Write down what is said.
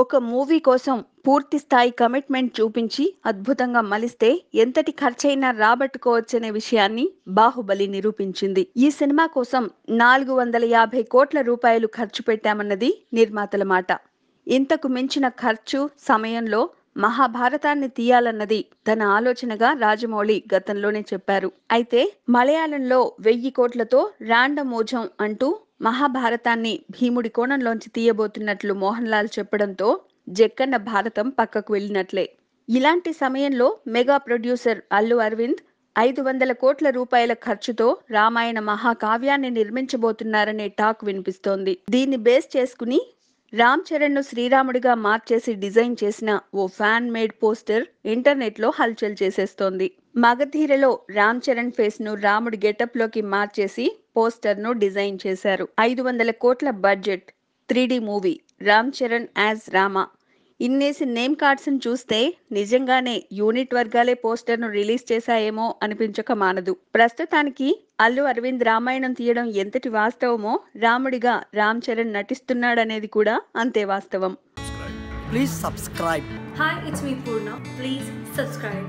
ఒక మూవీ కోసం పూర్తి స్థాయి కమిట్మెంట్ చూపించి అద్భుతంగా మలిస్తే ఎంతటి ఖర్చైనా రాబట్టుకోవచ్చనే విషయాన్ని బాహుబలి నిరూపించింది. ఈ సినిమా కోసం 450 కోట్ల రూపాయలు ఖర్చు పెట్టామన్నది నిర్మాతల మాట. ఇంతకు మించిన ఖర్చు సమయంలో మహాభారతాన్ని తీయాలన్నది తన ఆలోచనగా రాజమౌళి గతంలోనే చెప్పారు. అయితే మలయాళంలో 1000 కోట్లతో రాండమోజం అంటూ మహాభారతాన్ని భీముడి కోణంలోంచి తీయబోతున్నట్లు మోహన్ లాల్ చెప్పడంతో జక్కన్న భారతం పక్కకు వెళ్ళినట్లే. ఇలాంటి సమయంలో మెగా ప్రొడ్యూసర్ అల్లు అరవింద్ 500 కోట్ల రూపాయల ఖర్చుతో రామాయణ మహాకావ్యాన్ని నిర్మించబోతున్నారనే టాక్ వినిపిస్తోంది. దీన్ని బేస్ చేసుకుని రామ్ చరణ్ ను శ్రీరాముడిగా మార్చేసి డిజైన్ చేసిన ఓ ఫ్యాన్ మేడ్ పోస్టర్ ఇంటర్నెట్ లో హల్చల్ చేసేస్తోంది. మగధీరలో రామ్ చరణ్ ఫేస్ ను రాముడి గెటప్ లోకి మార్చేసి పోస్టర్ ను డిజైన్ చేశారు. 500 కోట్ల budget 3D movie Ram Charan as Rama. ఇన్నేసి నేమ్ కార్డ్స్ ను చూస్తే నిజంగానే యూనిట్ వర్గాలే పోస్టర్ ను రిలీజ్ చేశాయేమో అనిపించక మానదు. ప్రస్తుతానికి అల్లు అరవింద్ రామాయణం తీయడం ఎంతటి వాస్తవమో రాముడిగా రామ్ చరణ్ నటిస్తున్నాడనేది కూడా అంతే వాస్తవం. Please subscribe. Hi, it's me Purna. Please subscribe.